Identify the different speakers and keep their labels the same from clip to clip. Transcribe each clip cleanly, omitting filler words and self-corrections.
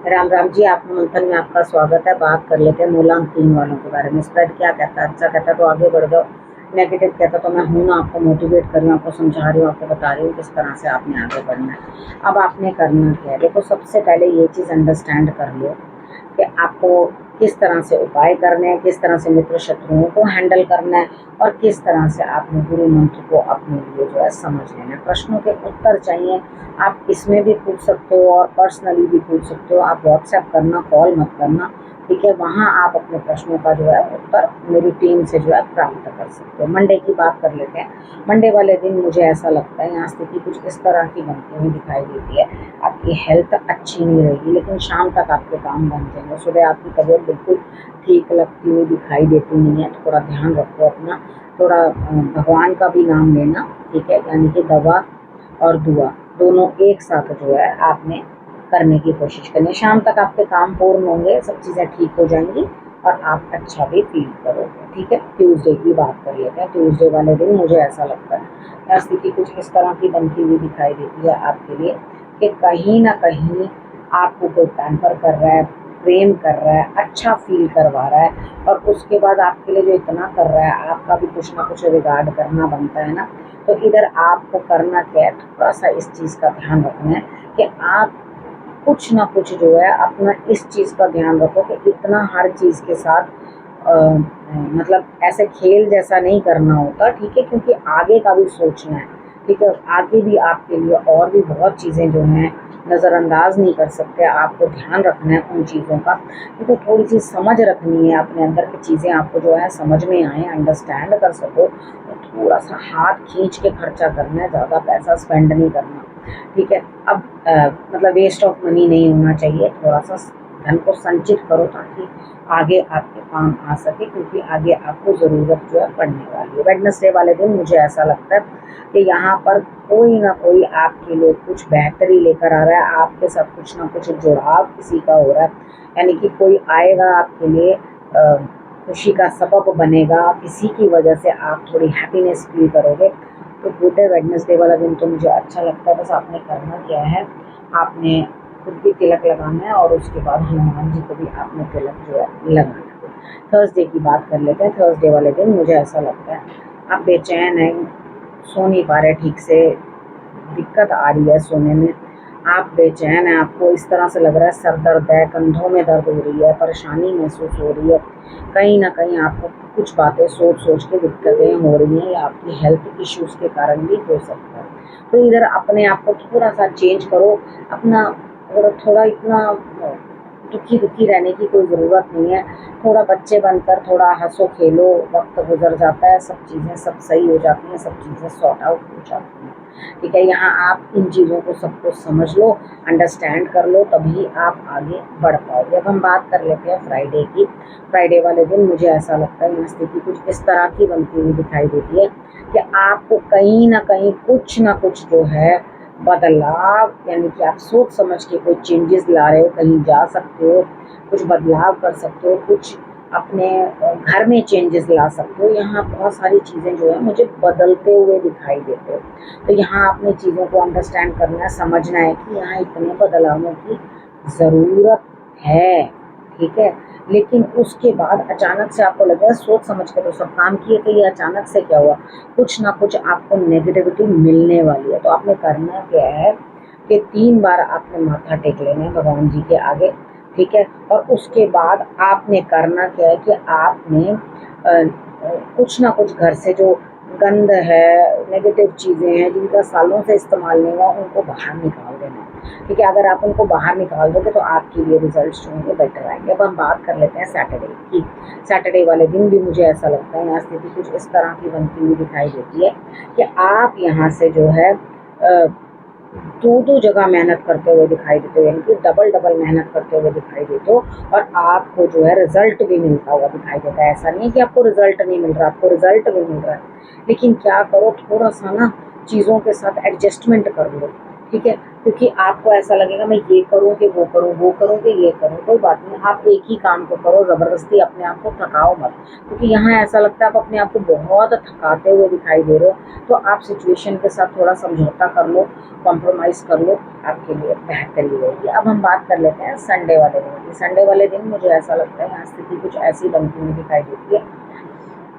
Speaker 1: राम राम जी, आपके मंथन में आपका स्वागत है। बात कर लेते हैं मूलांक 3 वालों के बारे में। स्प्रेड क्या कहता है? अच्छा कहता है तो आगे बढ़ जाओ, नेगेटिव कहता तो मैं हूं ना, आपको मोटिवेट कर रही हूँ, आपको समझा रही हूँ, आपको बता रही हूँ किस तरह से आपने आगे बढ़ना है। अब आपने करना क्या है? देखो, सबसे पहले ये चीज़ अंडरस्टैंड कर लो कि आपको किस तरह से उपाय करने हैं, किस तरह से मित्र शत्रुओं को हैंडल करना है, और किस तरह से आपने गुरु मंत्र को अपने लिए जो है समझ लेना है। प्रश्नों के उत्तर चाहिए, आप इसमें भी पूछ सकते हो और पर्सनली भी पूछ सकते हो। आप व्हाट्सएप करना, कॉल मत करना, ठीक है? वहाँ आप अपने प्रश्नों का जो है उत्तर मेरी टीम से जो है प्राप्त कर सकते हो। मंडे की बात कर लेते हैं। मंडे वाले दिन मुझे ऐसा लगता है यहाँ स्थिति कुछ इस तरह की बनती हुई दिखाई देती है। आपकी हेल्थ अच्छी नहीं रहेगी, लेकिन शाम तक आपके काम बन जाएंगे। सुबह आपकी तबीयत बिल्कुल ठीक लगती हुई दिखाई देती नहीं है। थोड़ा ध्यान रखो अपना, थोड़ा भगवान का भी नाम लेना, ठीक है? यानी कि दवा और दुआ दोनों एक साथ जो है आपने करने की कोशिश करनी है। शाम तक आपके काम पूर्ण होंगे, सब चीज़ें ठीक हो जाएंगी और आप अच्छा भी फील करोगे, ठीक है? ट्यूसडे की बात कर लेते हैं। ट्यूसडे वाले दिन मुझे ऐसा लगता है स्थिति कुछ इस तरह की बनती हुई दिखाई देती है आपके लिए कि कहीं ना कहीं आपको कोई पैम्पर कर रहा है, प्रेम कर रहा है, अच्छा फील करवा रहा है, और उसके बाद आपके लिए जो इतना कर रहा है, आपका भी कुछ ना कुछ रिगार्ड करना बनता है ना। तो इधर आपको करना क्या है, थोड़ा सा इस चीज़ का ध्यान रखना है कि आप कुछ ना कुछ जो है अपना इस चीज़ का ध्यान रखो कि इतना हर चीज़ के साथ मतलब ऐसे खेल जैसा नहीं करना होता, ठीक है? क्योंकि आगे का भी सोचना है, ठीक है? आगे भी आपके लिए और भी बहुत चीज़ें जो हैं नज़रअंदाज नहीं कर सकते। आपको ध्यान रखना है उन चीज़ों का, तो थोड़ी सी समझ रखनी है अपने अंदर की चीज़ें, आपको जो है समझ में आए, अंडरस्टैंड कर सको। तो थोड़ा सा हाथ खींच के खर्चा करना है, ज़्यादा पैसा स्पेंड नहीं करना, ठीक है? अब मतलब वेस्ट ऑफ मनी नहीं होना चाहिए। थोड़ा सा धन को संचित करो ताकि आगे आपके काम आ सके, क्योंकि आगे आपको ज़रूरत जो है पड़ने वाली है। वेडनेसडे वाले दिन मुझे ऐसा लगता है कि यहाँ पर कोई ना कोई आपके लिए कुछ बेहतरी लेकर आ रहा है, आपके साथ कुछ ना कुछ जुड़ाव किसी का हो रहा है, यानी कि कोई आएगा आपके लिए, खुशी का सबब बनेगा, किसी की वजह से आप थोड़ी हैप्पीनेस फील करोगे। तो गुड है, वेडनेसडे वाला दिन तो मुझे अच्छा लगता है। बस आपने करना क्या है, आपने खुद भी तिलक लगाना है और उसके बाद हनुमान जी को भी आपने तिलक जो है लगाना है। थर्सडे की बात कर लेते हैं। थर्सडे वाले दिन मुझे ऐसा लगता है आप बेचैन हैं, सो नहीं पा रहे ठीक से, दिक्कत आ रही है सोने में, आप बेचैन हैं, आपको इस तरह से लग रहा है सर दर्द है, कंधों में दर्द हो रही है, परेशानी महसूस हो रही है, कहीं ना कहीं आपको कुछ बातें सोच सोच के दिक्कतें हो रही हैं, या आपकी हेल्थ इश्यूज़ के कारण भी हो सकता है। तो इधर अपने आप को थोड़ा सा चेंज करो अपना, और थोड़ा इतना दुखी दुखी रहने की कोई ज़रूरत नहीं है। थोड़ा बच्चे बनकर थोड़ा हंसो खेलो, वक्त गुजर जाता है, सब चीज़ें सब सही हो जाती हैं, सब चीज़ें सॉर्ट आउट हो जाती हैं, ठीक है? यहाँ आप इन चीज़ों को सबको समझ लो, अंडरस्टैंड कर लो, तभी आप आगे बढ़ पाओगे। अब हम बात कर लेते हैं फ्राइडे की। फ्राइडे वाले दिन मुझे ऐसा लगता है यहाँ स्थिति कुछ इस तरह की बनती हुई दिखाई देती है कि आपको कहीं ना कुछ जो है बदलाव, यानी कि आप सोच समझ के कोई चेंजेस ला रहे हो, कहीं जा सकते हो, कुछ बदलाव कर सकते हो, कुछ अपने घर में चेंजेस ला सकते हो। यहाँ बहुत सारी चीज़ें जो है मुझे बदलते हुए दिखाई देते हो। तो यहाँ आपने चीज़ों को अंडरस्टैंड करना है, समझना है कि यहाँ इतने बदलावों की ज़रूरत है, ठीक है? लेकिन उसके बाद अचानक से आपको लगेगा सोच समझ के तो सब काम किए थे, ये अचानक से क्या हुआ? कुछ ना कुछ आपको नेगेटिविटी मिलने वाली है। तो आपने करना क्या है कि 3 बार आपने माथा टेक लेना है भगवान जी के आगे, ठीक है? और उसके बाद आपने करना क्या है कि आपने कुछ ना कुछ घर से जो गंद है, नेगेटिव चीज़ें हैं जिनका सालों से इस्तेमाल नहीं हुआ, उनको बाहर निकाल देना है, ठीक है? अगर आप उनको बाहर निकाल दोगे तो आपके लिए रिजल्ट्स जो होंगे बेटर आएंगे। अब हम बात कर लेते हैं सैटरडे की। सैटरडे वाले दिन भी मुझे ऐसा लगता है यहाँ स्थिति कुछ इस तरह की बनती हुई दिखाई देती है कि आप यहाँ से जो है दो जगह मेहनत करते हुए दिखाई देते हो, यानी कि डबल डबल मेहनत करते हुए दिखाई देते हो, और आपको जो है रिजल्ट भी मिलता हुआ दिखाई देता है। ऐसा नहीं है कि आपको रिजल्ट नहीं मिल रहा, आपको रिजल्ट भी मिल रहा है, लेकिन क्या करो, थोड़ा सा ना चीज़ों के साथ एडजस्टमेंट कर लो, ठीक है, क्योंकि आपको ऐसा लगेगा मैं ये करूँ कि वो करूँ, वो करूँ कि ये करूँ, कोई बात नहीं, आप एक ही काम को करो, ज़बरदस्ती अपने आप को थकाओ मत। क्योंकि यहाँ ऐसा लगता है आप अपने आप को बहुत थकाते हुए दिखाई दे रहे हो, तो आप सिचुएशन के साथ थोड़ा समझौता कर लो, कॉम्प्रोमाइज़ कर लो, आपके लिए बेहतरी रहेगी। अब हम बात कर लेते हैं संडे वाले दिन की। संडे वाले दिन मुझे ऐसा लगता है यहाँ स्थिति कुछ ऐसी बनती हुई दिखाई देती है।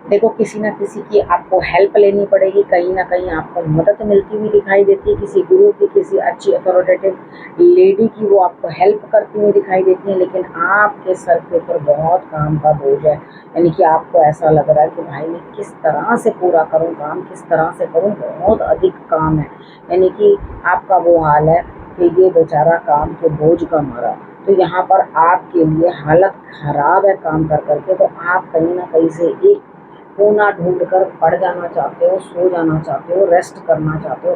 Speaker 1: देखो, किसी न किसी की आपको हेल्प लेनी पड़ेगी, कहीं न कहीं आपको मदद मिलती हुई दिखाई देती है, किसी गुरु की, किसी अच्छी अथॉरिटेटिव लेडी की वो आपको हेल्प करती हुई दिखाई देती है, लेकिन आपके सर के ऊपर बहुत काम का बोझ है। यानी कि आपको ऐसा लग रहा है कि भाई मैं किस तरह से पूरा करूँ काम, किस तरह से करूँ, बहुत अधिक काम है। यानी कि आपका वो हाल है कि ये बेचारा काम के बोझ का मारा। तो यहाँ पर आपके लिए हालत खराब है काम कर के, तो आप कहीं न कहीं से एक कोना ढूंढ कर पड़ जाना चाहते हो, सो जाना चाहते हो, रेस्ट करना चाहते हो।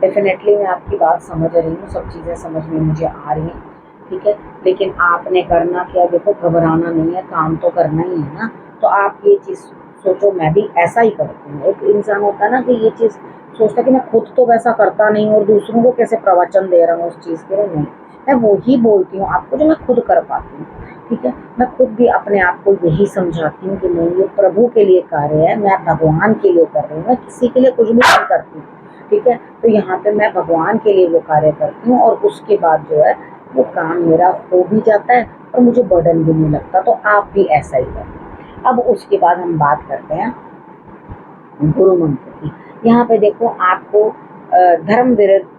Speaker 1: डेफिनेटली मैं आपकी बात समझ रही हूँ, सब चीज़ें समझ में मुझे आ रही हैं, ठीक है। लेकिन आपने करना क्या, देखो घबराना नहीं है, काम तो करना ही है ना। तो आप ये चीज़ सोचो, मैं भी ऐसा ही करती हूँ। एक इंसान होता है ना कि ये चीज़ सोचता है कि मैं खुद तो वैसा करता नहीं हूँ और दूसरों को कैसे प्रवचन दे रहा हूँ उस चीज़ के लिए। नहीं, मैं वो ही बोलती हूँ आपको जो मैं खुद कर पाती हूँ, ठीक है। मैं खुद भी अपने आप को यही समझाती हूँ कि नहीं, ये प्रभु के लिए कार्य है, मैं भगवान के लिए कर रही हूँ, मैं किसी के लिए कुछ भी नहीं करती, ठीक है। तो यहाँ पे मैं भगवान के लिए वो कार्य करती हूँ और उसके बाद जो है वो काम मेरा हो भी जाता है और मुझे बर्डन भी नहीं लगता। तो आप भी ऐसा ही करें। अब उसके बाद हम बात करते हैं गुरु मंत्र की। यहाँ पे देखो, आपको धर्म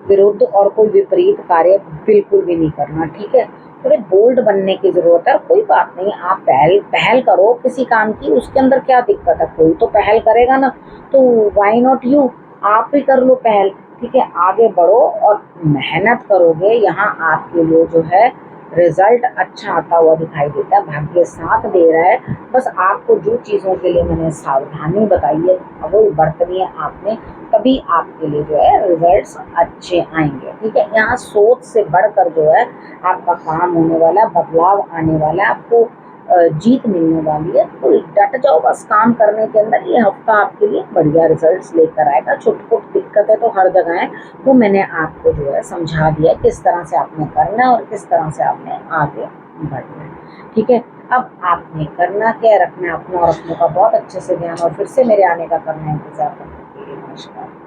Speaker 1: विरुद्ध और कोई विपरीत कार्य बिल्कुल भी नहीं करना, ठीक है। थोड़े बोल्ड बनने की जरूरत है, कोई बात नहीं, आप पहल पहल करो किसी काम की, उसके अंदर क्या दिक्कत है, कोई तो पहल करेगा ना, तो व्हाई नॉट यू, आप ही कर लो पहल, ठीक है। आगे बढ़ो और मेहनत करोगे, यहाँ आपके लिए जो है रिजल्ट अच्छा आता हुआ दिखाई देता है, भाग्य साथ दे रहा है। बस आपको जो चीज़ों के लिए मैंने सावधानी बताई है वो बरतनी है आपने, तभी आपके लिए जो है रिजल्ट्स अच्छे आएंगे, ठीक है। यहाँ सोच से बढ़कर जो है आपका काम होने वाला है, बदलाव आने वाला है, आपको जीत मिलने वाली है। तो डट जाओ बस काम करने के अंदर, ये हफ्ता आपके लिए बढ़िया रिजल्ट्स लेकर आएगा। छोटी छोटी दिक्कतें तो हर जगह है, वो मैंने आपको जो है समझा दिया किस तरह से आपने करना है और किस तरह से आपने आगे बढ़ना है, ठीक है। अब आपने करना क्या है, रखना है अपना और अपनों का बहुत अच्छे से ध्यान, और फिर से मेरे आने का करना है इंतजार करने के लिए। नमस्कार।